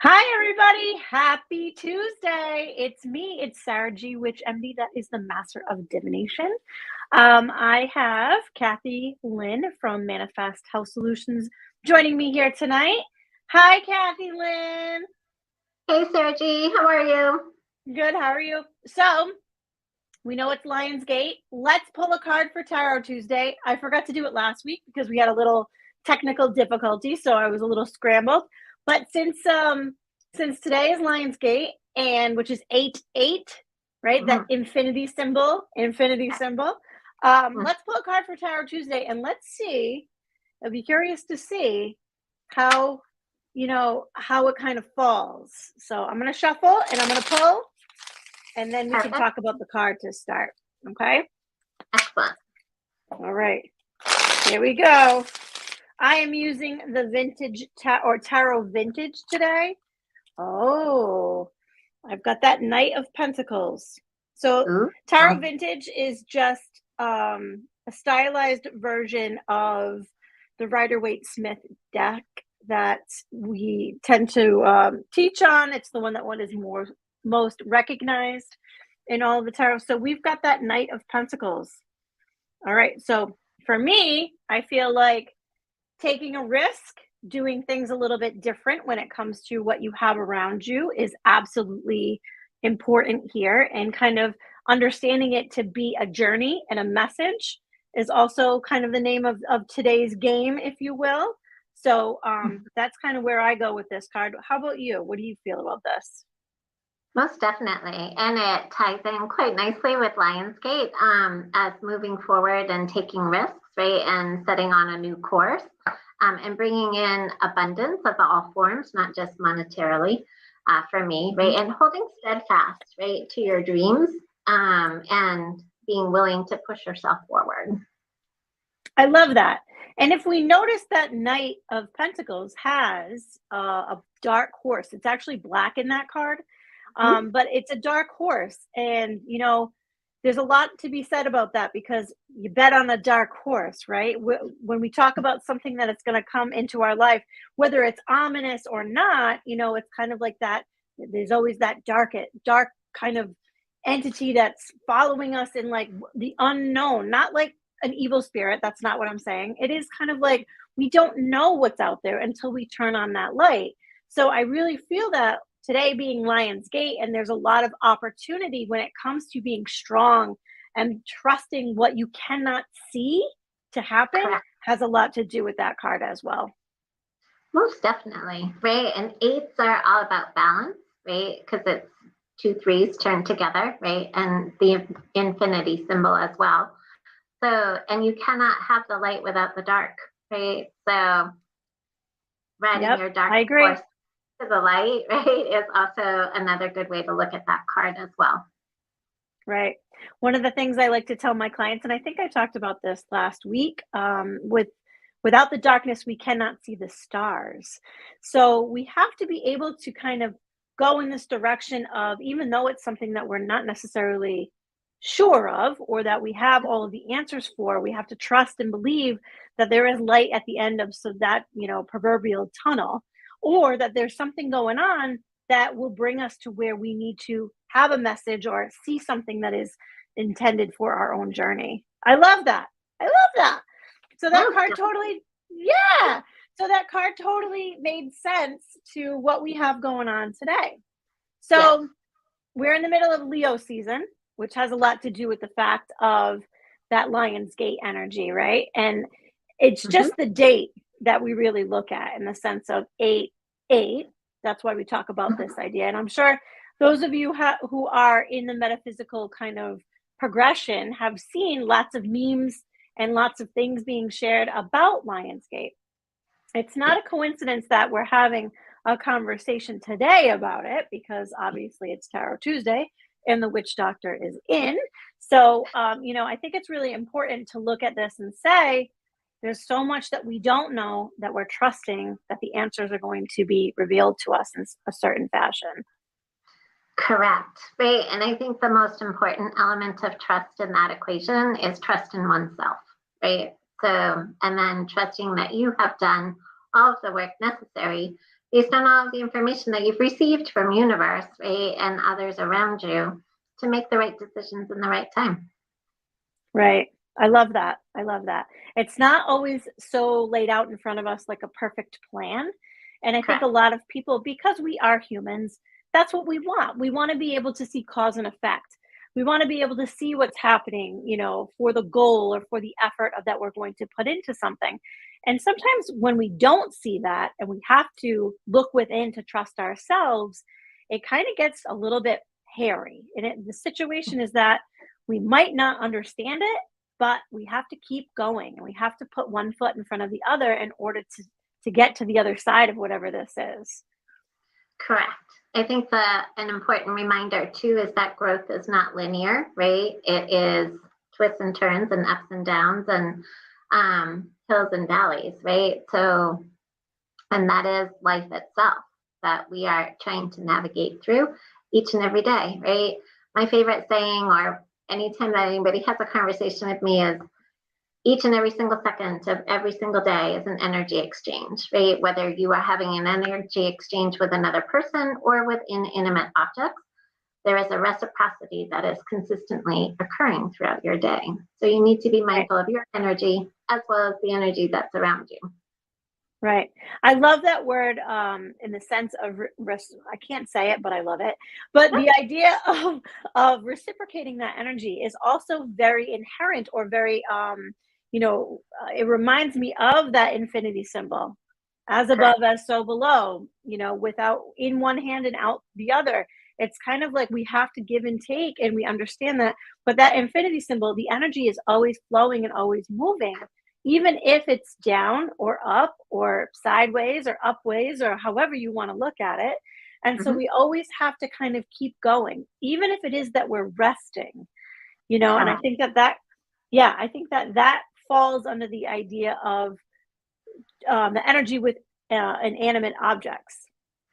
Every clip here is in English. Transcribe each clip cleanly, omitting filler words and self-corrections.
Hi, everybody. Happy Tuesday. It's me. It's Sarah G. Witch MD. That is the Master of Divination. I have Kathy Lynn from Manifest Health Solutions joining me here tonight. Hi, Kathy Lynn. Hey, Sarah G. How are you? Good. How are you? So, we know it's Lionsgate. Let's pull a card for Tarot Tuesday. I forgot to do it last week because we had a little technical difficulty, so I was a little scrambled. But since today is Lionsgate, and which is 8-8, right? Mm-hmm. That infinity symbol. Let's pull a card for Tarot Tuesday, and let's see. I'd be curious to see how it kind of falls. So I'm going to shuffle and I'm going to pull, and then we can talk about the card to start. Okay. Excellent. All right. Here we go. I am using the vintage tarot vintage today. Oh, I've got that Knight of Pentacles. So tarot vintage is just a stylized version of the Rider-Waite-Smith deck that we tend to teach on. It's the one that is most recognized in all of the tarot. So we've got that Knight of Pentacles. All right. So for me, I feel like taking a risk, doing things a little bit different when it comes to what you have around you is absolutely important here. And kind of understanding it to be a journey and a message is also kind of the name of today's game, if you will. So that's kind of where I go with this card. How about you? What do you feel about this? Most definitely. And it ties in quite nicely with Lionsgate as moving forward and taking risks, right? And setting on a new course and bringing in abundance of all forms, not just monetarily for me, right? And holding steadfast, right, to your dreams and being willing to push yourself forward. I love that. And if we notice that Knight of Pentacles has a dark horse, it's actually black in that card. But it's a dark horse, and there's a lot to be said about that because you bet on a dark horse, right? When we talk about something that it's going to come into our life, whether it's ominous or not, it's kind of like that. There's always that dark kind of entity that's following us in like the unknown, not like an evil spirit. That's not what I'm saying. It is kind of like we don't know what's out there until we turn on that light. So I really feel that today being Lionsgate, and there's a lot of opportunity when it comes to being strong and trusting what you cannot see to happen. Correct. Has a lot to do with that card as well. Most definitely, right? And 8s are all about balance, right? Because it's 2 3s turned together, right? And the infinity symbol as well. So, and you cannot have the light without the dark, right? So riding your dark horse to the light, right, is also another good way to look at that card as well. Right. One of the things I like to tell my clients, and I think I talked about this last week, without the darkness, we cannot see the stars. So we have to be able to kind of go in this direction of, even though it's something that we're not necessarily sure of or that we have all of the answers for, we have to trust and believe that there is light at the end of that proverbial tunnel, or that there's something going on that will bring us to where we need to have a message or see something that is intended for our own journey. I love that. So that card totally made sense to what we have going on today. So we're in the middle of Leo season, which has a lot to do with the fact of that Lionsgate energy, right? And it's Mhm. just the date that we really look at in the sense of 8 8. That's why we talk about this idea. And I'm sure those of you who are in the metaphysical kind of progression have seen lots of memes and lots of things being shared about Lionsgate. It's not a coincidence that we're having a conversation today about it because obviously it's Tarot Tuesday and the witch doctor is in. So, I think it's really important to look at this and say there's so much that we don't know that we're trusting that the answers are going to be revealed to us in a certain fashion. Correct. Right. And I think the most important element of trust in that equation is trust in oneself. Right. So, and then trusting that you have done all of the work necessary based on all of the information that you've received from universe, right, and others around you to make the right decisions in the right time. Right. I love that. I love that. It's not always so laid out in front of us like a perfect plan. And I think a Correct. lot of people, because we are humans, that's what we want. We want to be able to see cause and effect. We want to be able to see what's happening, for the goal or for the effort that we're going to put into something. And sometimes when we don't see that and we have to look within to trust ourselves, it kind of gets a little bit hairy. And the situation is that we might not understand it, but we have to keep going and we have to put one foot in front of the other in order to get to the other side of whatever this is. Correct. I think an important reminder too is that growth is not linear, right? It is twists and turns and ups and downs and hills and valleys, right? So, and that is life itself that we are trying to navigate through each and every day, right? My favorite saying, or anytime that anybody has a conversation with me, is each and every single second of every single day is an energy exchange, right? Whether you are having an energy exchange with another person or with inanimate objects, there is a reciprocity that is consistently occurring throughout your day. So you need to be mindful of your energy as well as the energy that's around you. Right. I love that word in the sense of I can't say it, but I love it. But the idea of reciprocating that energy is also very inherent or very it reminds me of that infinity symbol. As Correct. above as so below, without in one hand and out the other. It's kind of like we have to give and take and we understand that, but that infinity symbol, the energy is always flowing and always moving even if it's down or up or sideways or upways or however you want to look at it. And so Mm-hmm. we always have to kind of keep going, even if it is that we're resting, and I Correct. think yeah, I think that falls under the idea of the energy with inanimate objects.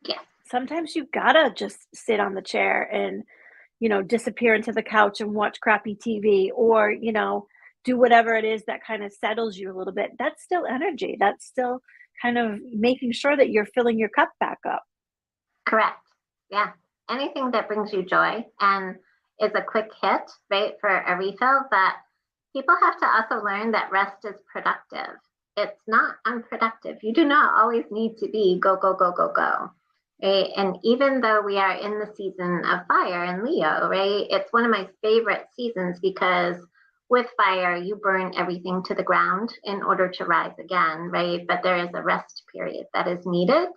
Yeah. Sometimes you gotta just sit on the chair and disappear into the couch and watch crappy TV or, do whatever it is that kind of settles you a little bit. That's still energy. That's still kind of making sure that you're filling your cup back up. Correct. Yeah. Anything that brings you joy and is a quick hit, right, for a refill, that people have to also learn that rest is productive. It's not unproductive. You do not always need to be go, go, go, go, go. Right. And even though we are in the season of fire in Leo, right, it's one of my favorite seasons because with fire, you burn everything to the ground in order to rise again, right? But there is a rest period that is needed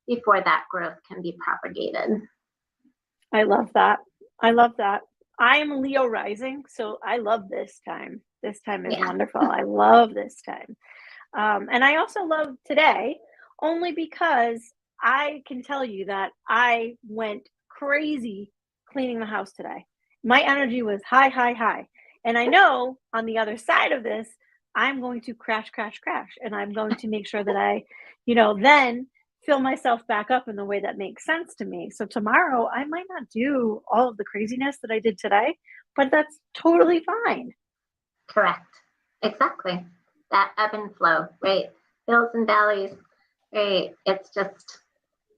before that growth can be propagated. I love that. I love that. I am Leo rising, so I love this time. This time is Yeah. wonderful. I love this time. And I also love today only because I can tell you that I went crazy cleaning the house today. My energy was high, high, high. And I know on the other side of this, I'm going to crash, crash, crash. And I'm going to make sure that I, then fill myself back up in the way that makes sense to me. So tomorrow, I might not do all of the craziness that I did today, but that's totally fine. Correct. Exactly. That ebb and flow, right? Hills and valleys, right? It's just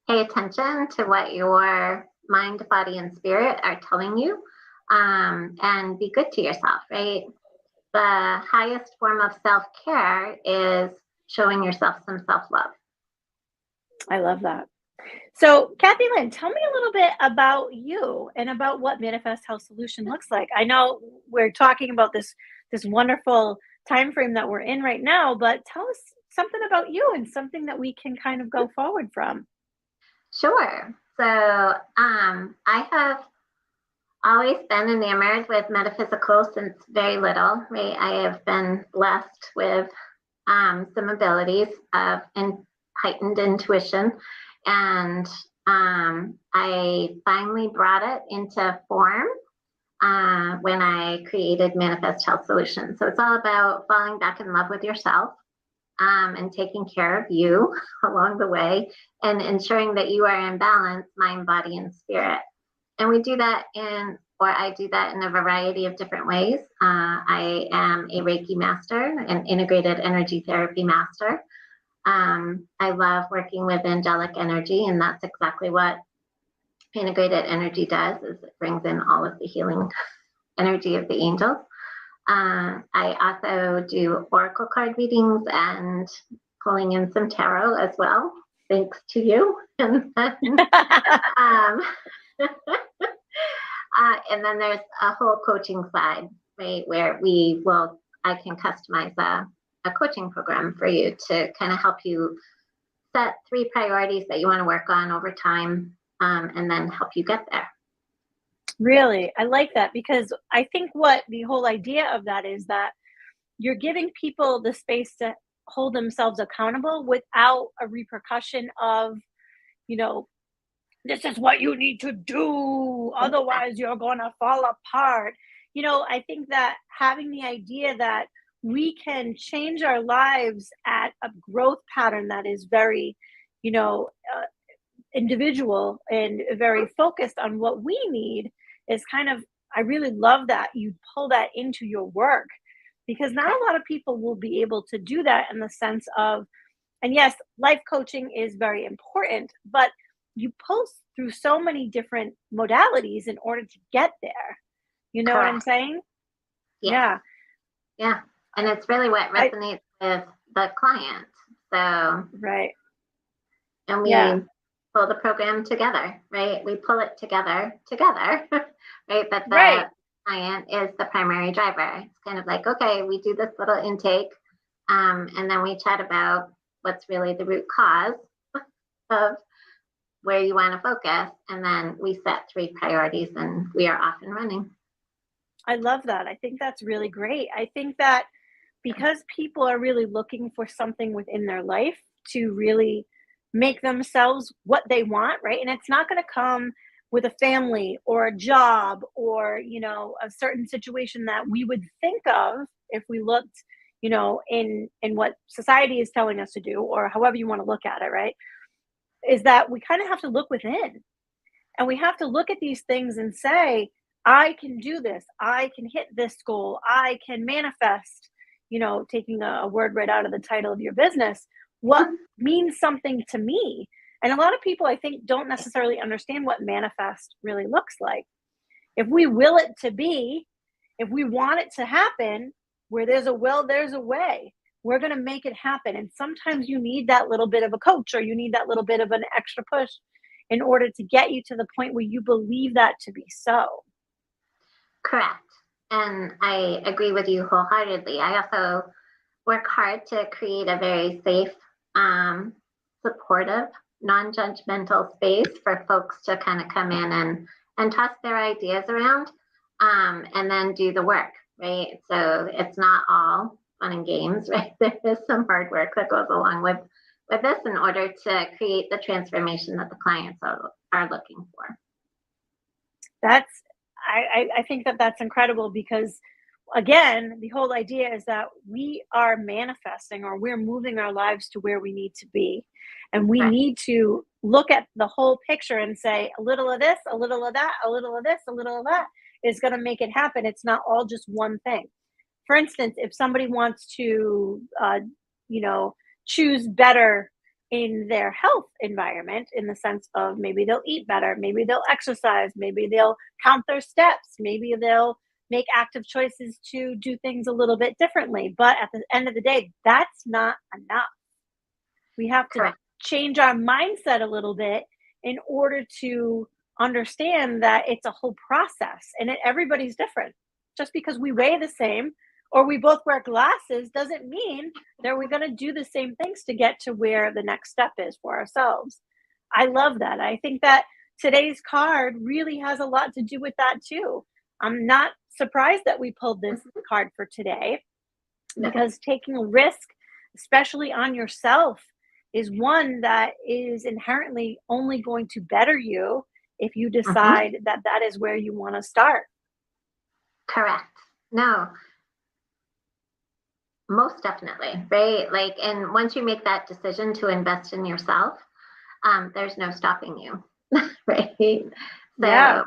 pay attention to what your mind, body, and spirit are telling you, and be good to yourself, right? The highest form of self care is showing yourself some self love. I love that. So, Kathy Lynn, tell me a little bit about you and about what Manifest Health Solution looks like. I know we're talking about this wonderful time frame that we're in right now, but tell us something about you and something that we can kind of go forward from. Sure. So, I have always been enamored with metaphysical since very little, right? I have been blessed with some abilities of heightened intuition, and I finally brought it into form when I created Manifest Health Solutions. So it's all about falling back in love with yourself, and taking care of you along the way, and ensuring that you are in balance, mind, body, and spirit. And we do that or I do that in a variety of different ways. I am a Reiki master, an integrated energy therapy master. I love working with angelic energy, and that's exactly what integrated energy does, is it brings in all of the healing energy of the angels. I also do oracle card readings and pulling in some tarot as well, thanks to you. um, and then there's a whole coaching side, right, where I can customize a coaching program for you to kind of help you set 3 priorities that you want to work on over time, and then help you get there. Really, I like that, because I think what the whole idea of that is that you're giving people the space to hold themselves accountable without a repercussion of, you know, this is what you need to do, otherwise you're going to fall apart. I think that having the idea that we can change our lives at a growth pattern that is very, individual and very focused on what we need is kind of, I really love that you pull that into your work, because not a lot of people will be able to do that, in the sense of, and yes, life coaching is very important, but you pull through so many different modalities in order to get there. You know what I'm saying? Yeah. Yeah. And it's really what resonates with the client. So, right. And we pull the program together, right? We pull it together, right? But the client is the primary driver. It's kind of like, okay, we do this little intake, and then we chat about what's really the root cause of where you want to focus, and then we set 3 priorities, and we are off and running. I love that. I think that's really great. I think that because people are really looking for something within their life to really make themselves what they want, right? And it's not going to come with a family or a job or, a certain situation that we would think of if we looked, in what society is telling us to do, or however you want to look at it, right? Is that we kind of have to look within, and we have to look at these things and say, I can do this. I can hit this goal. I can manifest, taking a word right out of the title of your business, what means something to me. And a lot of people, I think, don't necessarily understand what manifest really looks like. If we will it to be, if we want it to happen, where there's a will, there's a way. We're going to make it happen. And sometimes you need that little bit of a coach, or you need that little bit of an extra push in order to get you to the point where you believe that to be so. Correct. And I agree with you wholeheartedly. I also work hard to create a very safe, supportive, non-judgmental space for folks to kind of come in and toss their ideas around, and then do the work, right? So it's not all fun and games, right? There is some hard work that goes along with this in order to create the transformation that the clients are looking for. I think that that's incredible, because again, the whole idea is that we are manifesting, or we're moving our lives to where we need to be. And we need to look at the whole picture and say, a little of this, a little of that, a little of this, a little of that is going to make it happen. It's not all just one thing. For instance, if somebody wants to, choose better in their health environment, in the sense of maybe they'll eat better, maybe they'll exercise, maybe they'll count their steps, maybe they'll make active choices to do things a little bit differently. But at the end of the day, that's not enough. We have to change our mindset a little bit in order to understand that it's a whole process and everybody's different. Just because we weigh the same or we both wear glasses doesn't mean that we're going to do the same things to get to where the next step is for ourselves. I love that. I think that today's card really has a lot to do with that too. I'm not surprised that we pulled this card for today because taking a risk, especially on yourself, is one that is inherently only going to better you if you decide that that is where you want to start. Correct. No, most definitely, right? Like, and once you make that decision to invest in yourself, there's no stopping you, right? So, Yeah.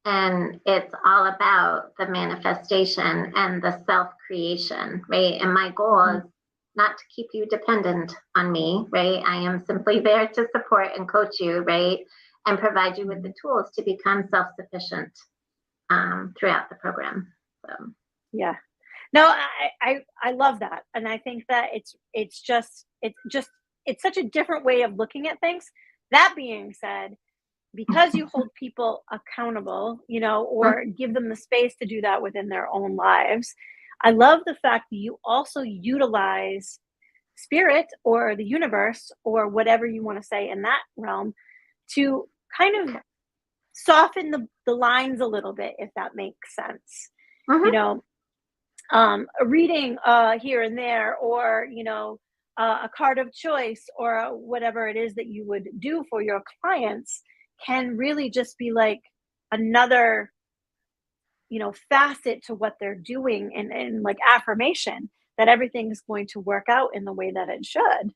and it's all about the manifestation and the self-creation, right? And my goal is not to keep you dependent on me, right? I am simply there to support and coach you, right? And provide you with the tools to become self-sufficient throughout the program. So Yeah. No, I love that. And I think that it's such a different way of looking at things. That being said, because you hold people accountable, or give them the space to do that within their own lives. I love the fact that you also utilize spirit or the universe or whatever you want to say in that realm to kind of soften the lines a little bit, if that makes sense. You know, a reading here and there, or a card of choice, or whatever it is that you would do for your clients can really just be like another facet to what they're doing, and like affirmation that everything is going to work out in the way that it should.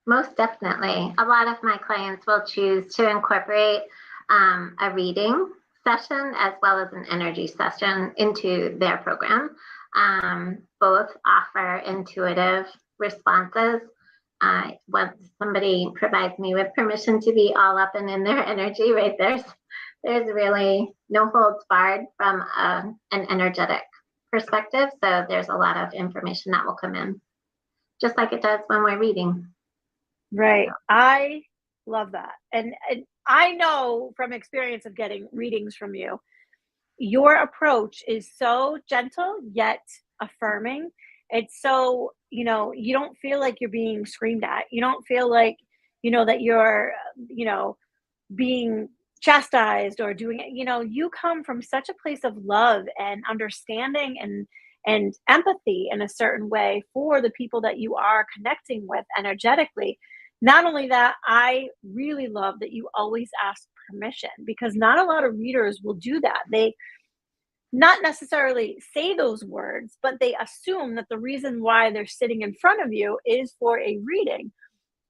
most definitely. A lot of my clients will choose to incorporate a reading session as well as an energy session into their program. Both offer intuitive responses. Once somebody provides me with permission to be all up and in their energy, right, there's really no holds barred from an energetic perspective. So there's a lot of information that will come in, just like it does when we're reading. Right. I love that. And I know from experience of getting readings from you, your approach is so gentle yet affirming. It's so, you don't feel like you're being screamed at. You don't feel like, that you're, being chastised or doing it. You come from such a place of love and understanding and empathy in a certain way for the people that you are connecting with energetically. Not only that, I really love that you always ask permission, because not a lot of readers will do that. They not necessarily say those words, but they assume that the reason why they're sitting in front of you is for a reading.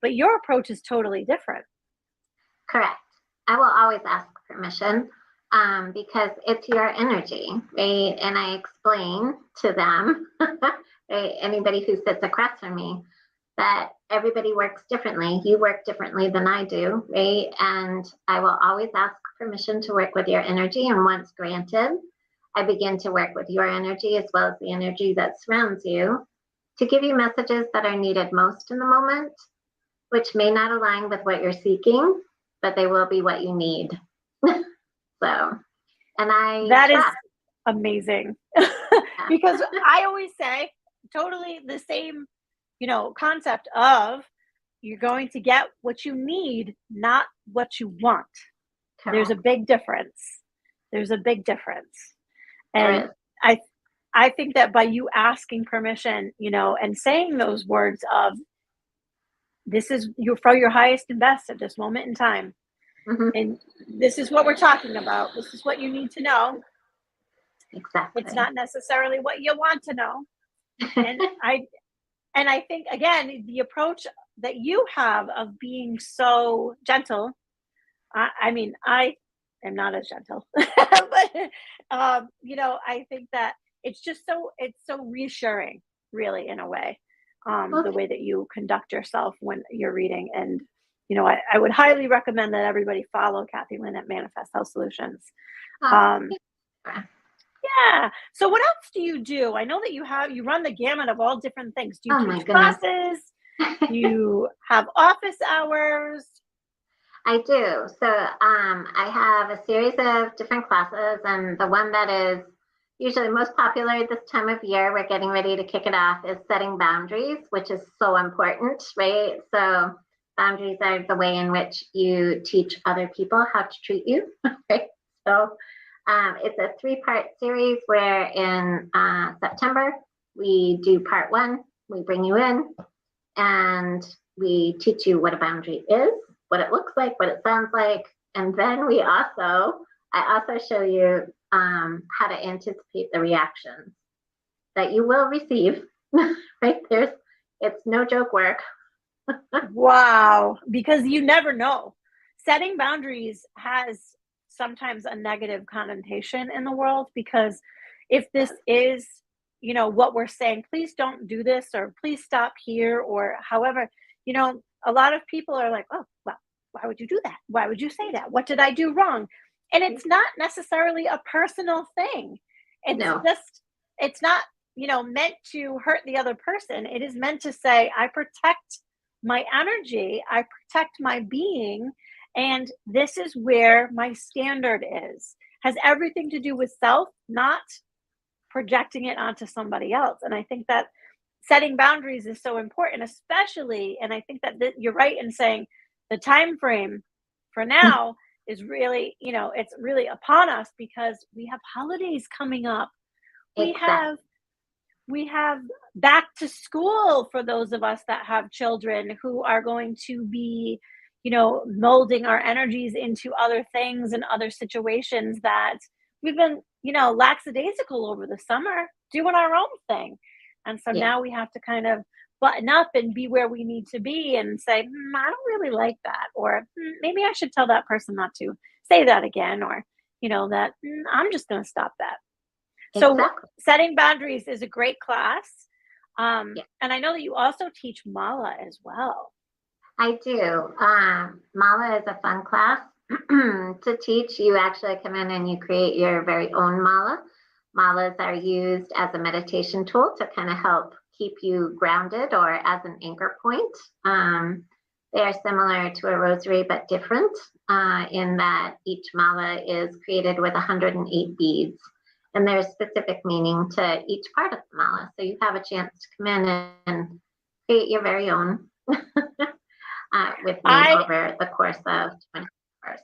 But your approach is totally different. Correct. I will always ask permission because it's your energy, right? And I explain to them, right, anybody who sits across from me, that everybody works differently. You work differently than I do, right? And I will always ask permission to work with your energy. And once granted, I begin to work with your energy as well as the energy that surrounds you to give you messages that are needed most in the moment, which may not align with what you're seeking, but they will be what you need. So, and that is amazing. Because I always say totally the same, concept of you're going to get what you need, not what you want. Correct. There's a big difference. And I think that by you asking permission, and saying those words of, this is for your highest and best at this moment in time. And this is what we're talking about. This is what you need to know. Exactly. It's not necessarily what you want to know. And I think, again, the approach that you have of being so gentle, I mean, I am not as gentle, but, I think that it's so reassuring, really, in a way, the way that you conduct yourself when you're reading. And, I would highly recommend that everybody follow Kathy Lynn at Manifest Health Solutions. Yeah. So what else do you do? I know that you run the gamut of all different things. Do you teach classes? Do you have office hours? I do. So I have a series of different classes, and the one that is usually most popular this time of year, we're getting ready to kick it off, is setting boundaries, which is so important, right? So boundaries are the way in which you teach other people how to treat you, right? So it's a three-part series where in September we do part one. We bring you in and we teach you what a boundary is, what it looks like, what it sounds like, and then I also show you how to anticipate the reactions that you will receive. Right it's no joke work. Wow, because you never know. Setting boundaries has sometimes a negative connotation in the world because if this is, what we're saying, please don't do this or please stop here or however, a lot of people are like, oh, well, why would you do that? Why would you say that? What did I do wrong? And it's not necessarily a personal thing. It's No. just, it's not, meant to hurt the other person. It is meant to say, I protect my energy, I protect my being, and this is where my standard is. Has everything to do with self, not projecting it onto somebody else. And I think that setting boundaries is so important, especially, and I think that you're right in saying the time frame for now is really, it's really upon us because we have holidays coming up. We Exactly. have we have back to school for those of us that have children who are going to be, molding our energies into other things and other situations that we've been, lackadaisical over the summer, doing our own thing. And so Yeah. now we have to kind of button up and be where we need to be and say, I don't really like that. Or maybe I should tell that person not to say that again. Or, that I'm just going to stop that. So Exactly. setting boundaries is a great class. Yeah. And I know that you also teach mala as well. I do. Mala is a fun class to teach. You actually come in and you create your very own mala. Malas are used as a meditation tool to kind of help keep you grounded or as an anchor point. They are similar to a rosary, but different in that each mala is created with 108 beads. And there's specific meaning to each part of the mala. So you have a chance to come in and create your very own with me over the course of 20 hours.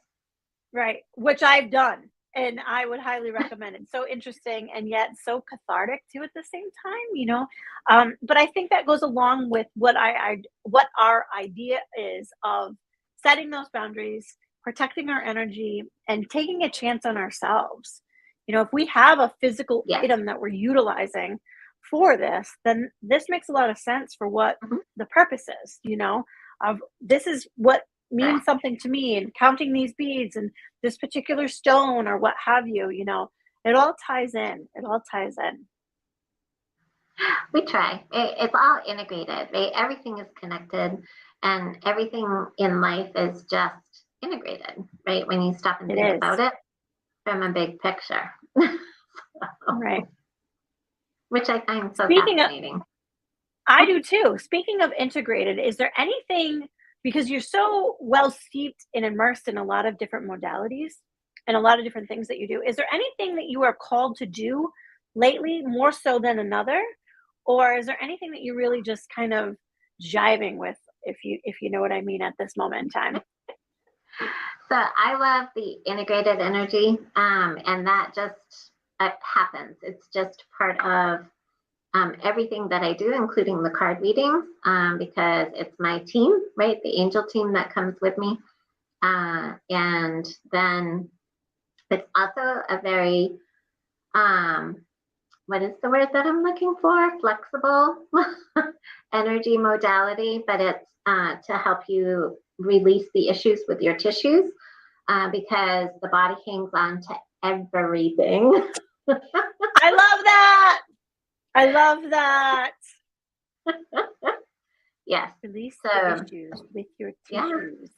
Right, which I've done. And I would highly recommend it. So interesting and yet so cathartic too at the same time. But I think that goes along with what what our idea is of setting those boundaries, protecting our energy, and taking a chance on ourselves. If we have a physical item that we're utilizing for this, then this makes a lot of sense for what the purpose is, of this is what means something to me, and counting these beads and this particular stone or what have you, it all ties in. We try. It's all integrated, right? Everything is connected and everything in life is just integrated, right? When you stop and think about it from a big picture. Right. Which I find so fascinating. I do too. Speaking of integrated, is there anything, because you're so well steeped and immersed in a lot of different modalities and a lot of different things that you do, is there anything that you are called to do lately more so than another? Or is there anything that you're really just kind of jiving with, if you know what I mean, at this moment in time? So I love the integrated energy, and that just happens. It's just part of everything that I do, including the card readings, because it's my team, right? The angel team that comes with me. And then it's also a very, what is the word that I'm looking for? Flexible energy modality, but it's to help you release the issues with your tissues because the body hangs on to everything. I love that. I love that. Yes. Release the issues with your tissues.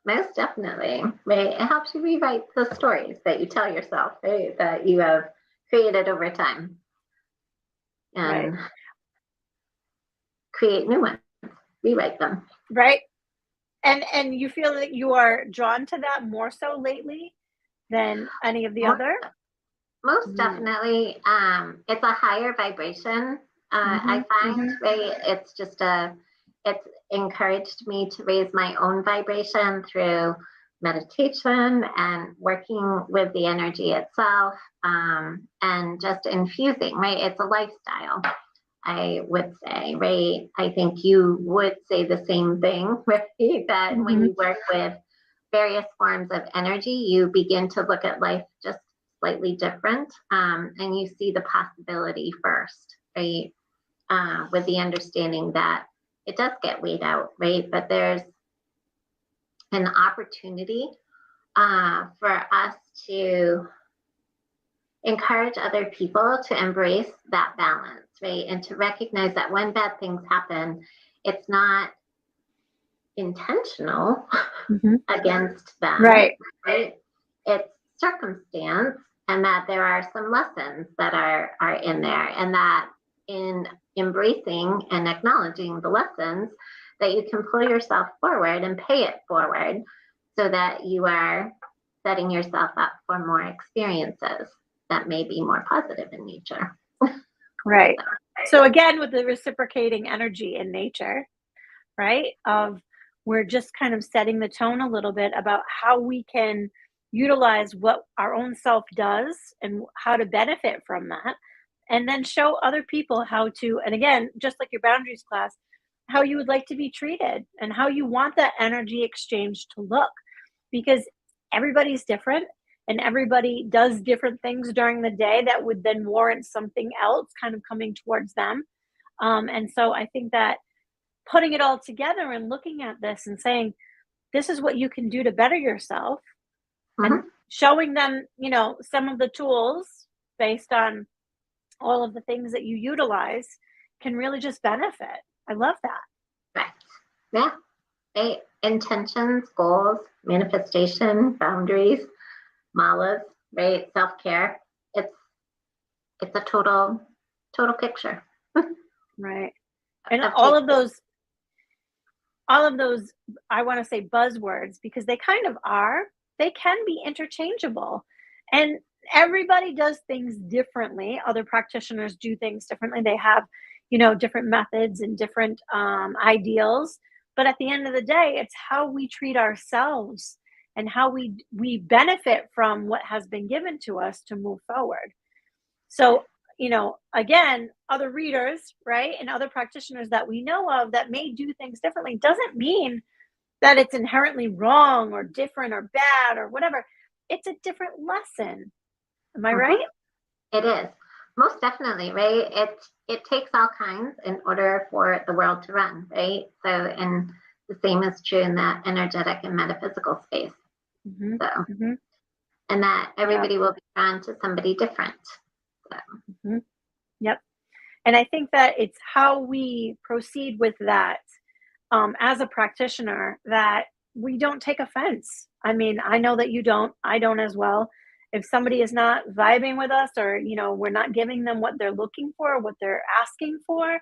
Yeah, most definitely. Right. It helps you rewrite the stories that you tell yourself, right? That you have created over time. And create new ones, rewrite them. Right. And you feel that you are drawn to that more so lately than any of the Most, other? most Mm. definitely. It's a higher vibration. I Mhm. find, Mhm. right? It's encouraged me to raise my own vibration through meditation and working with the energy itself, and just infusing, right? It's a lifestyle, I would say, right? I think you would say the same thing, right? That when Mhm. you work with various forms of energy, you begin to look at life just slightly different, and you see the possibility first, right? With the understanding that it does get weighed out, right? But there's an opportunity for us to encourage other people to embrace that balance, right? And to recognize that when bad things happen, it's not intentional Mhm. against them, Right. right? It's circumstance, and that there are some lessons that are in there, and that in embracing and acknowledging the lessons, that you can pull yourself forward and pay it forward, so that you are setting yourself up for more experiences that may be more positive in nature. Right. So again, with the reciprocating energy in nature, right? Of we're just kind of setting the tone a little bit about how we can utilize what our own self does and how to benefit from that. And then show other people how to, and again, just like your boundaries class, how you would like to be treated and how you want that energy exchange to look. Because everybody's different and everybody does different things during the day that would then warrant something else kind of coming towards them. And so I think that putting it all together and looking at this and saying, this is what you can do to better yourself and Mhm. showing them, some of the tools based on all of the things that you utilize can really just benefit. I love that. Right. Yeah. Right. Intentions, goals, manifestation, boundaries, malas, right? Self care. It's it's a total picture Right. And of all of those, I want to say buzzwords because they kind of are, they can be interchangeable. And everybody does things differently. Other practitioners do things differently. They have, different methods and different ideals. But at the end of the day, it's how we treat ourselves and how we benefit from what has been given to us to move forward. So, again, other readers, right, and other practitioners that we know of that may do things differently doesn't mean that it's inherently wrong or different or bad or whatever. It's a different lesson. Am I Mhm. right? It is most definitely right. It takes all kinds in order for the world to run, right? So, and the same is true in that energetic and metaphysical space. Hmm. So, Hmm. and that Yep. everybody will be drawn to somebody different. So, Hmm. Yep. And I think that it's how we proceed with that as a practitioner that we don't take offense. I mean, I know that you don't, I don't as well. If somebody is not vibing with us or, we're not giving them what they're looking for, what they're asking for,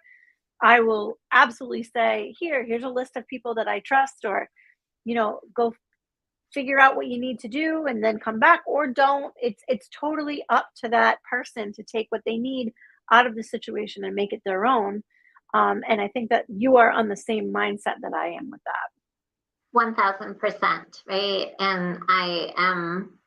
I will absolutely say, here's a list of people that I trust, or, go figure out what you need to do and then come back or don't. It's totally up to that person to take what they need out of the situation and make it their own. And I think that you are on the same mindset that I am with that. 1000%, right? And I am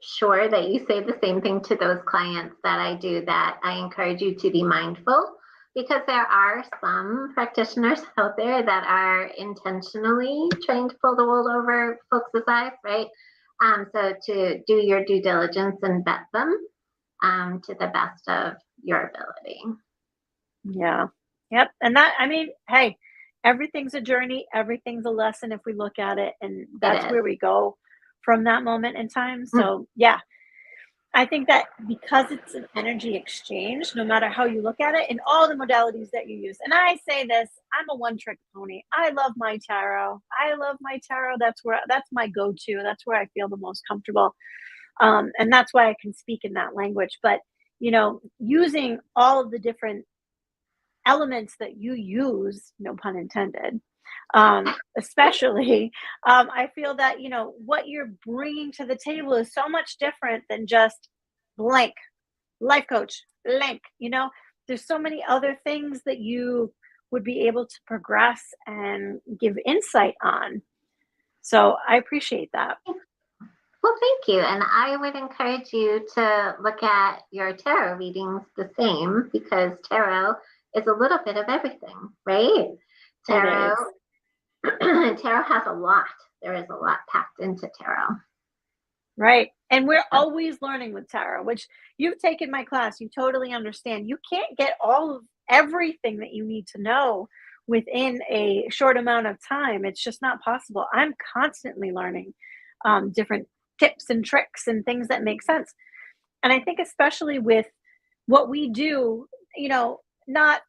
sure that you say the same thing to those clients that I do, that I encourage you to be mindful, because there are some practitioners out there that are intentionally trying to pull the wool over folks' eyes, right? So to do your due diligence and vet them to the best of your ability. Yeah. Yep. And that, I mean, hey, everything's a journey, everything's a lesson if we look at it. And It that's is. where we go from that moment in time. So, yeah, I think that because it's an energy exchange, no matter how you look at it, in all the modalities that you use. And I say this, I'm a one trick pony. I love my tarot. I love my tarot. That's my go to. That's where I feel the most comfortable. And that's why I can speak in that language. But, using all of the different elements that you use, no pun intended, especially, I feel that, what you're bringing to the table is so much different than just blank life coach, blank, there's so many other things that you would be able to progress and give insight on. So I appreciate that. Well, thank you. And I would encourage you to look at your tarot readings the same, because tarot is a little bit of everything, right? Tarot, tarot has a lot. There is a lot packed into tarot. Right. And we're always learning with tarot, which you've taken my class. You totally understand. You can't get all of everything that you need to know within a short amount of time. It's just not possible. I'm constantly learning different tips and tricks and things that make sense. And I think especially with what we do, not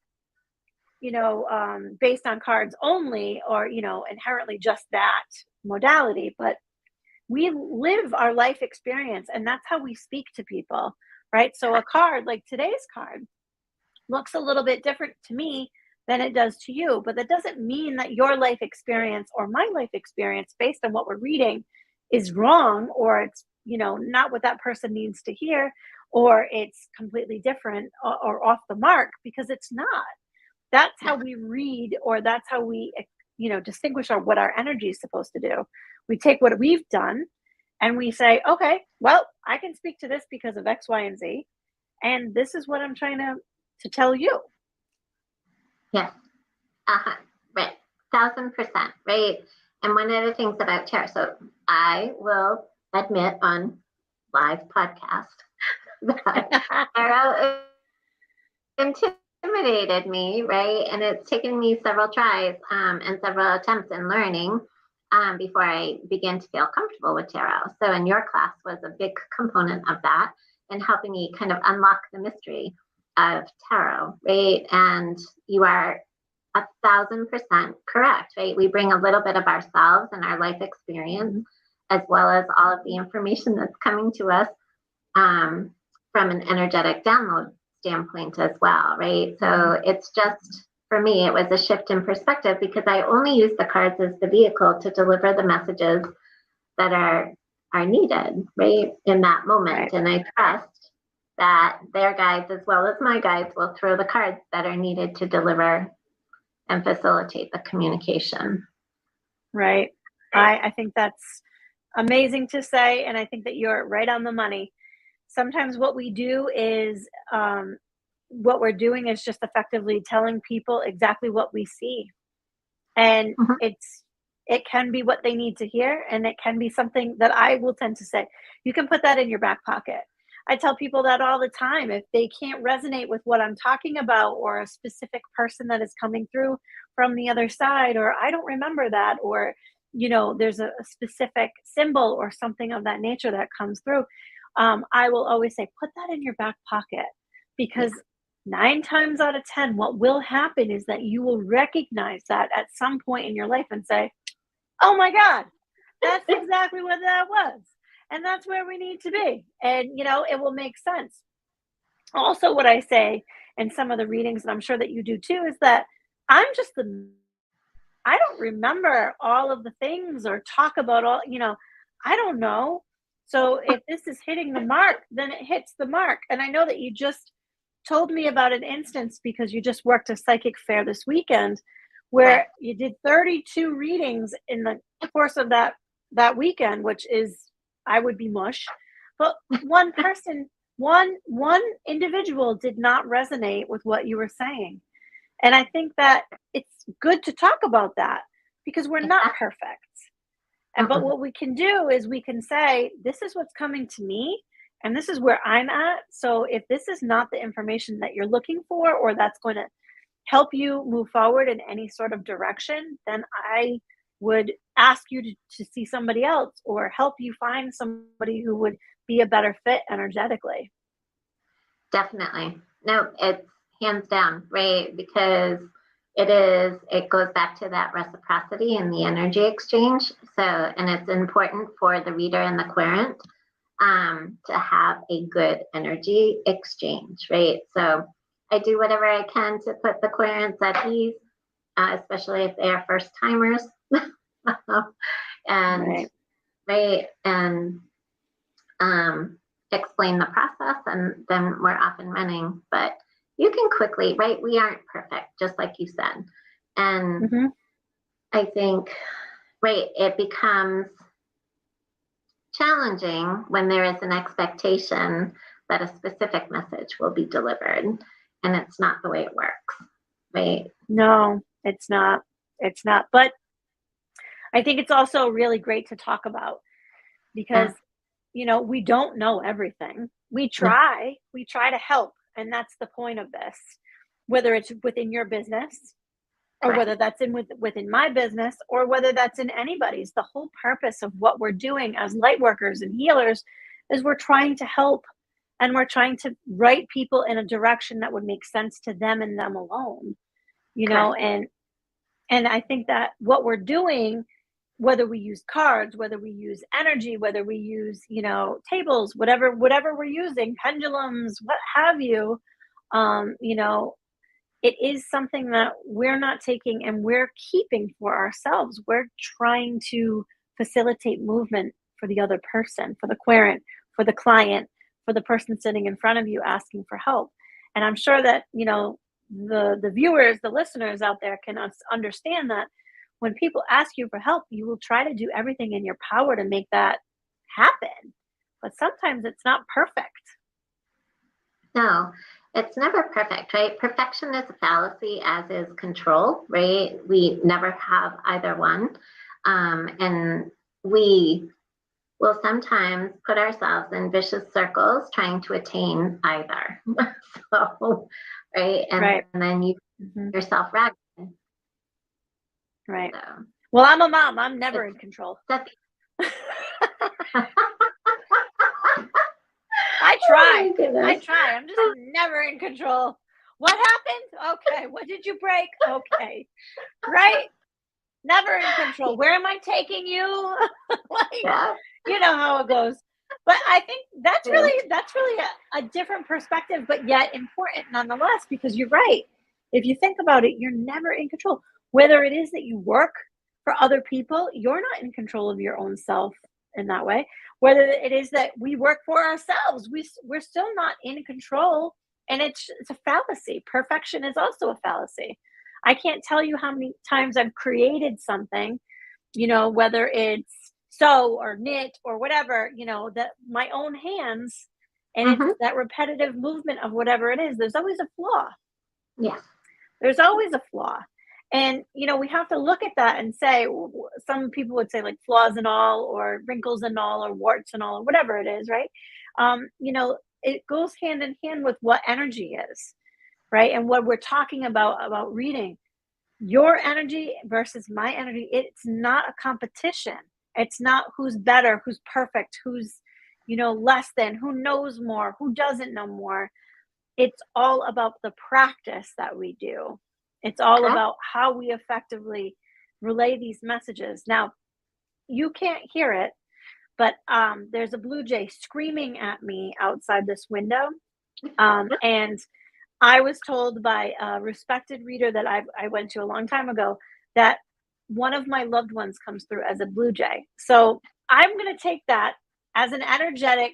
based on cards only, or inherently just that modality, but we live our life experience, and that's how we speak to people, right? So a card like today's card looks a little bit different to me than it does to you, but that doesn't mean that your life experience or my life experience based on what we're reading is wrong, or it's not what that person needs to hear, or it's completely different, or off the mark, because it's not. That's how we read, or that's how we distinguish what our energy is supposed to do. We take what we've done and we say, okay, well, I can speak to this because of X, Y, and Z, and this is what I'm trying to tell you. Yes. Right. 1,000%. Right. And one of the things about tarot, so I will admit on live podcast that tarot intimidated me, right? And it's taken me several tries and several attempts in learning before I began to feel comfortable with tarot. So in your class was a big component of that, and helping me kind of unlock the mystery of tarot, right? And you are 1,000% correct, right? We bring a little bit of ourselves and our life experience, as well as all of the information that's coming to us from an energetic download standpoint as well, right? So it's just, for me, it was a shift in perspective, because I only use the cards as the vehicle to deliver the messages that are needed, right, in that moment. Right. And I trust that their guides, as well as my guides, will throw the cards that are needed to deliver and facilitate the communication. Right. I think that's amazing to say, and I think that you're right on the money. Sometimes what we do is what we're doing is just effectively telling people exactly what we see, and it can be what they need to hear, and it can be something that I will tend to say, you can put that in your back pocket. I tell people that all the time. If they can't resonate with what I'm talking about, or a specific person that is coming through from the other side, or I don't remember that, or there's a specific symbol or something of that nature that comes through, I will always say, put that in your back pocket, because 9 times out of 10, what will happen is that you will recognize that at some point in your life and say, oh my God, that's exactly what that was. And that's where we need to be. And, it will make sense. Also, what I say in some of the readings, and I'm sure that you do too, is that I don't remember all of the things or talk about all, I don't know. So if this is hitting the mark, then it hits the mark. And I know that you just told me about an instance, because you just worked a psychic fair this weekend where you did 32 readings in the course of that weekend, which is, I would be mush. But one person, one individual did not resonate with what you were saying. And I think that it's good to talk about that, because we're not perfect. But what we can do is we can say, this is what's coming to me, and this is where I'm at. So if this is not the information that you're looking for, or that's going to help you move forward in any sort of direction, then I would ask you to see somebody else, or help you find somebody who would be a better fit energetically. Definitely. No, it's hands down, right? Because it goes back to that reciprocity and the energy exchange. So, and it's important for the reader and the querent to have a good energy exchange, right? So I do whatever I can to put the querents at ease, especially if they are first timers. And Right. right, and explain the process, and then we're off and running. But you can quickly, right? We aren't perfect, just like you said. And Hmm. I think, right, it becomes challenging when there is an expectation that a specific message will be delivered, and it's not the way it works, right? No, it's not. It's not. But I think it's also really great to talk about because, Yeah. we don't know everything. No, We try to help. And that's the point of this, whether it's within your business or correct. whether that's within my business or whether that's in anybody's. The whole purpose of what we're doing as light workers and healers is we're trying to help and we're trying to write people in a direction that would make sense to them and them alone, Correct. and I think that what we're doing, whether we use cards, whether we use energy, whether we use, tables, whatever we're using, pendulums, what have you, you know, it is something that we're not taking and we're keeping for ourselves. We're trying to facilitate movement for the other person, for the querent, for the client, for the person sitting in front of you asking for help. And I'm sure that, the viewers, the listeners out there can understand that when people ask you for help, you will try to do everything in your power to make that happen. But sometimes it's not perfect. No, it's never perfect, right? Perfection is a fallacy, as is control, right? We never have either one. And we will sometimes put ourselves in vicious circles trying to attain either. So, right. And Right. then you Hmm. yourself ragged. Right. So Well, I'm a mom. I'm never it's in control. that. I Oh try. my goodness. I'm just never in control. What happened? Okay. What did you break? Okay. Right? Never in control. Where am I taking you? Like, Yeah. you know how it goes. But I think that's Yeah. really a different perspective, but yet important nonetheless, because you're right. If you think about it, you're never in control. Whether it is that you work for other people, you're not in control of your own self in that way. Whether it is that we work for ourselves, we're still not in control, and it's a fallacy. Perfection is also a fallacy. I can't tell you how many times I've created something, whether it's sew or knit or whatever, that my own hands, and it's Mm-hmm. that repetitive movement of whatever it is. There's always a flaw. Yes. There's always a flaw. And, we have to look at that and say, some people would say like flaws and all, or wrinkles and all, or warts and all, or whatever it is, right? It goes hand in hand with what energy is, right? And what we're talking about reading your energy versus my energy. It's not a competition. It's not who's better, who's perfect, who's, less than, who knows more, who doesn't know more. It's all about the practice that we do. It's all Correct. about how we effectively relay these messages. Now, you can't hear it, but there's a blue jay screaming at me outside this window. And I was told by a respected reader that I went to a long time ago that one of my loved ones comes through as a blue jay. So I'm going to take that as an energetic,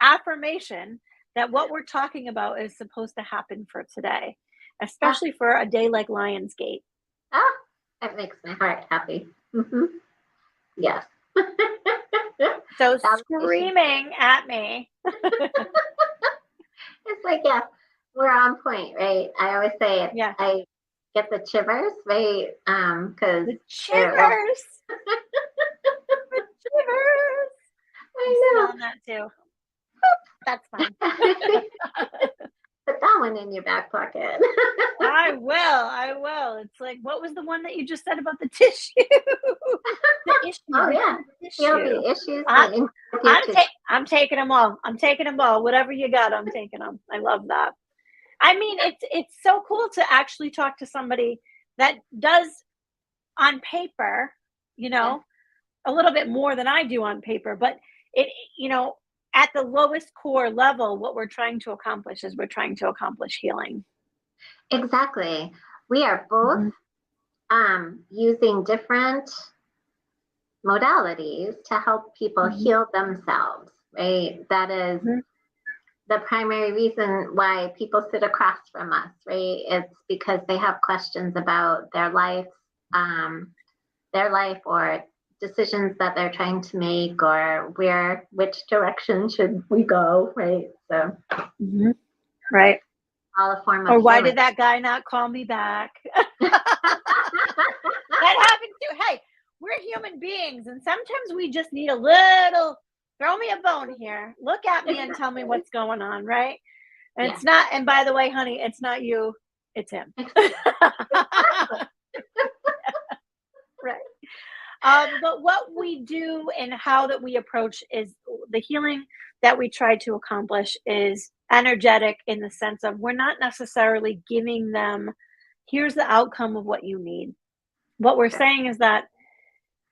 affirmation that what we're talking about is supposed to happen for today, Ah, especially for a day like Lionsgate. ah, that makes my heart happy. Mm-hmm. Yes. So Validation. screaming at me. It's like, yeah, we're on point, right? I always say it. Yeah. I get the shivers, right? Because The well, shivers. The shivers. I'm I smelling that too. That's fine. know. Put that one in your back pocket. I will. I will. It's like, what was the one that you just said about the tissue? The issue. Oh We yeah, have the feel issue. the issues I, that with your tissue. I'm taking them all. I'm taking them all. Whatever you got, I'm taking them. I love that. I mean, it's so cool to actually talk to somebody that does on paper, you Yeah, know, a little bit more than I do on paper, but it, you know, at the lowest core level, what we're trying to accomplish is we're trying to accomplish healing. exactly. We are both Mhm. using different modalities to help people heal themselves, right? That is the primary reason why people sit across from us, right? It's because they have questions about their life or decisions that they're trying to make, or which direction should we go, right? So, right. all a form of Or why healing. did that guy not call me back? That happens too. Hey, we're human beings, and sometimes we just need a little, throw me a bone here. Look at me and tell me what's going on, right? And Yeah. it's not, and by the way, honey, it's not you, it's him. Right. But what we do and how that we approach is the healing that we try to accomplish is energetic in the sense of we're not necessarily giving them, here's the outcome of what you need. What we're saying is that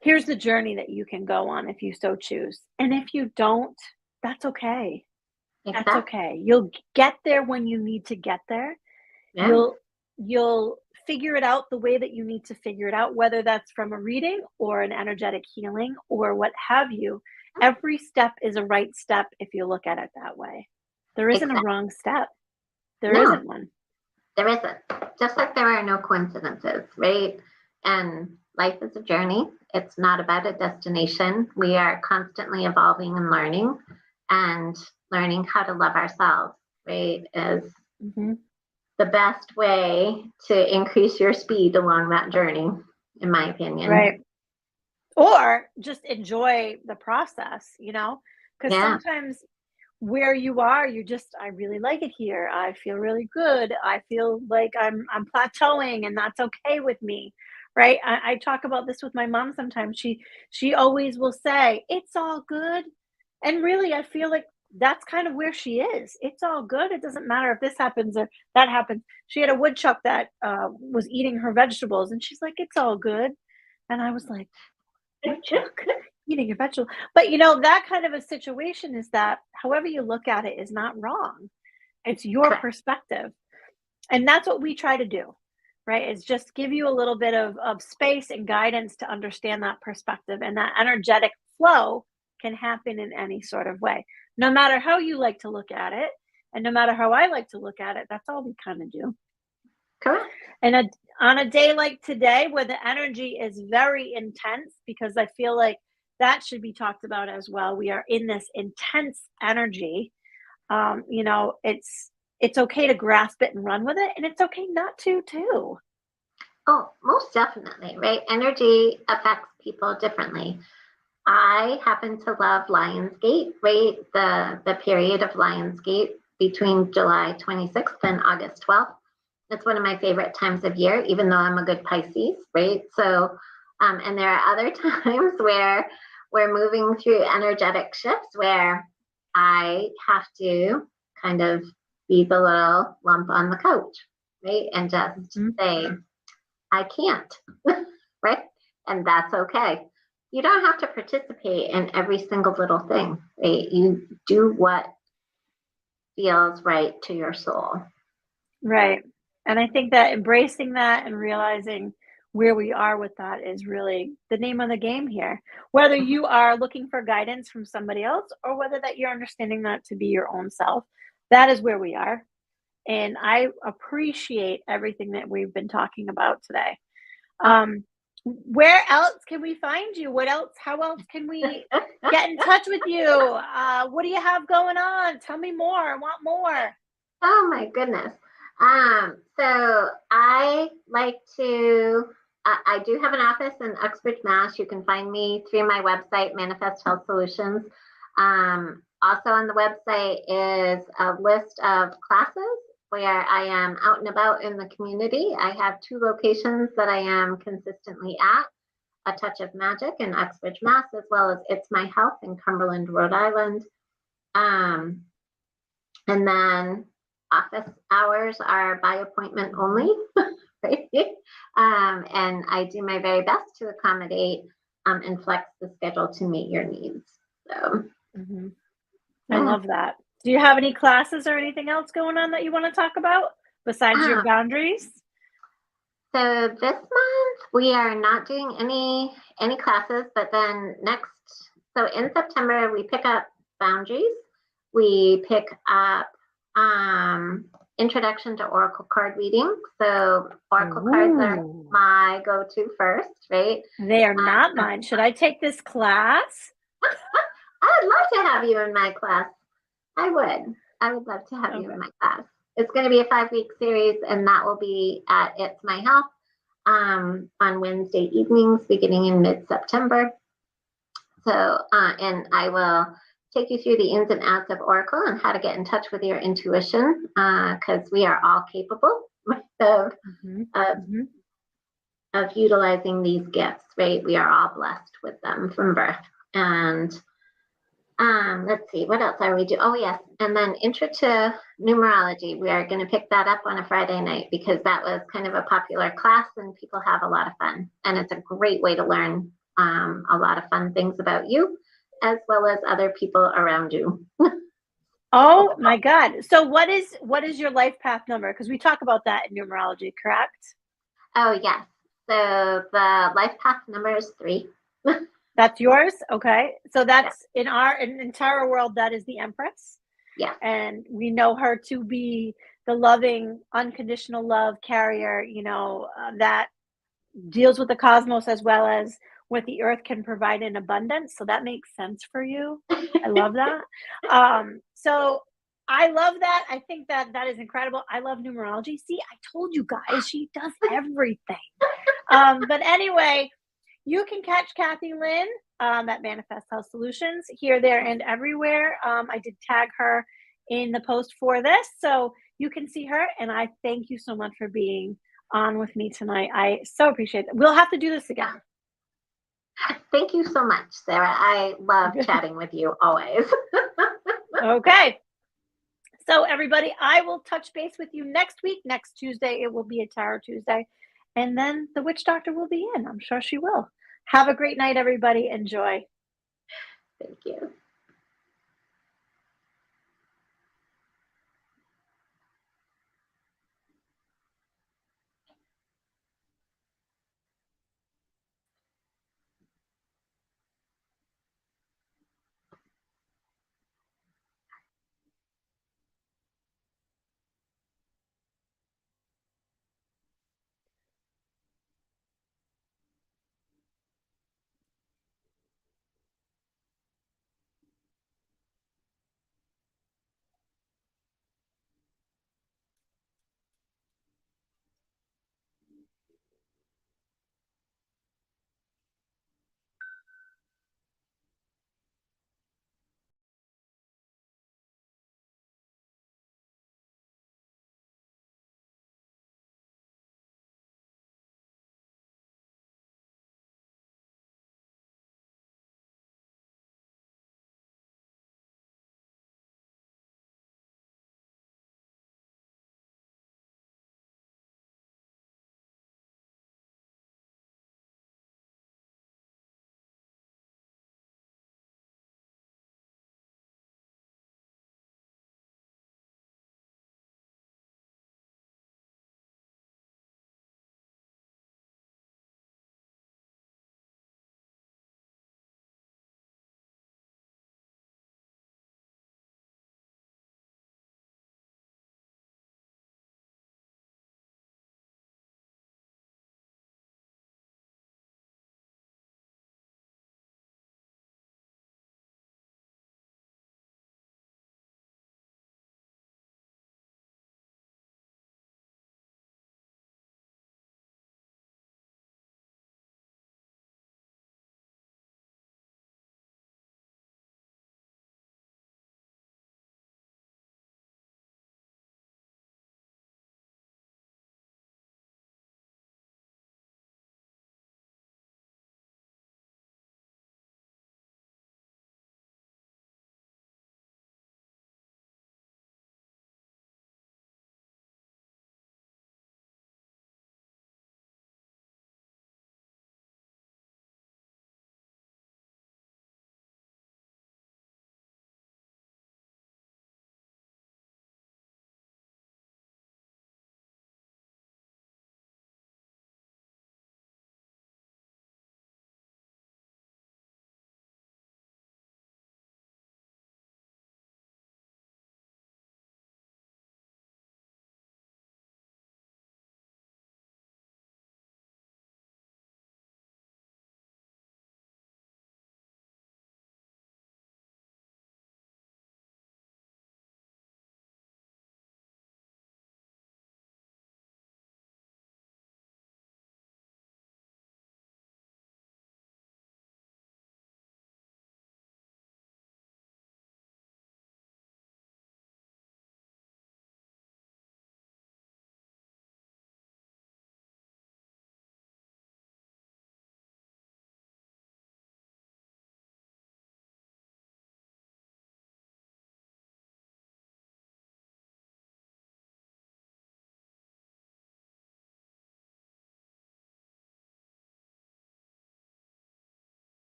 here's the journey that you can go on if you so choose. And if you don't, that's okay. That's okay. You'll get there when you need to get there. Yeah. You'll figure it out the way that you need to figure it out, whether that's from a reading or an energetic healing or what have you. Every step is a right step if you look at it that way. There isn't a wrong step. There isn't one. There isn't. Just like there are no coincidences, right? And life is a journey. It's not about a destination. We are constantly evolving and learning how to love ourselves, right? Is the best way to increase your speed along that journey, in my opinion. Right. Or just enjoy the process, because sometimes where you are, I really like it here. I feel really good. I feel like I'm plateauing, and that's okay with me. Right. I talk about this with my mom sometimes. She always will say, it's all good. And really, I feel like that's kind of where she is. It's all good. It doesn't matter if this happens or that happens. She had a woodchuck that was eating her vegetables, and she's like, it's all good. And I was like, woodchuck eating your vegetable. But that kind of a situation is that however you look at it is not wrong. It's your perspective. And that's what we try to do, right? Is just give you a little bit of space and guidance to understand that perspective, and that energetic flow can happen in any sort of way. No matter how you like to look at it, and no matter how I like to look at it, that's all we kind of do. Correct. And on a day like today, where the energy is very intense, because I feel like that should be talked about as well. We are in this intense energy. It's okay to grasp it and run with it, and it's okay not to too. Oh, most definitely, right? Energy affects people differently. I happen to love Lionsgate, right? The period of Lionsgate between July 26th and August 12th. It's one of my favorite times of year, even though I'm a good Pisces, right? So, and there are other times where we're moving through energetic shifts where I have to kind of be the little lump on the couch, right? And just say, I can't, right? And that's okay. You don't have to participate in every single little thing, right? You do what feels right to your soul. Right. And I think that embracing that and realizing where we are with that is really the name of the game here. Whether you are looking for guidance from somebody else or whether that you're understanding that to be your own self, that is where we are. And I appreciate everything that we've been talking about today. Where else can we find you? How else can we get in touch with you? What do you have going on? Tell me more. I want more. Oh my goodness. So I like to, I do have an office in Uxbridge, Mass. You can find me through my website, Manifest Health Solutions. Also on the website is a list of classes where I am out and about in the community. I have 2 locations that I am consistently at, A Touch of Magic in Uxbridge, Mass, as well as It's My Health in Cumberland, Rhode Island. And then office hours are by appointment only, right? And I do my very best to accommodate and flex the schedule to meet your needs. So, I love that. Do you have any classes or anything else going on that you want to talk about besides your boundaries? So this month we are not doing any classes, but then so in September we pick up boundaries. We pick up introduction to oracle card reading. So oracle cards are my go-to first, right? They are not mine. Should I take this class? I would love to have you in my class. I would love to have you in my class. It's going to be a 5-week series, and that will be at It's My Health on Wednesday evenings beginning in mid-September. So, and I will take you through the ins and outs of Oracle and how to get in touch with your intuition, because we are all capable of, of utilizing these gifts, right? We are all blessed with them from birth. And let's see, what else are we doing? Oh, yes. And then intro to numerology. We are going to pick that up on a Friday night because that was kind of a popular class and people have a lot of fun. And it's a great way to learn a lot of fun things about you as well as other people around you. Oh my God. So what is your life path number? Because we talk about that in numerology, correct? Oh, yes. So the life path number is 3. That's yours? Okay. So that's in our entire world, that is the Empress. Yeah. And we know her to be the loving, unconditional love carrier, that deals with the cosmos as well as what the earth can provide in abundance. So that makes sense for you. I love that. So I love that. I think that is incredible. I love numerology. See, I told you guys, she does everything. But anyway, you can catch Kathy Lynn at Manifest Health Solutions here, there, and everywhere. I did tag her in the post for this, so you can see her. And I thank you so much for being on with me tonight. I so appreciate it. We'll have to do this again. Thank you so much, Sarah. I love chatting with you always. Okay. So everybody, I will touch base with you next week. Next Tuesday, it will be a Tarot Tuesday. And then the Witch Doctor will be in. I'm sure she will. Have a great night, everybody. Enjoy. Thank you.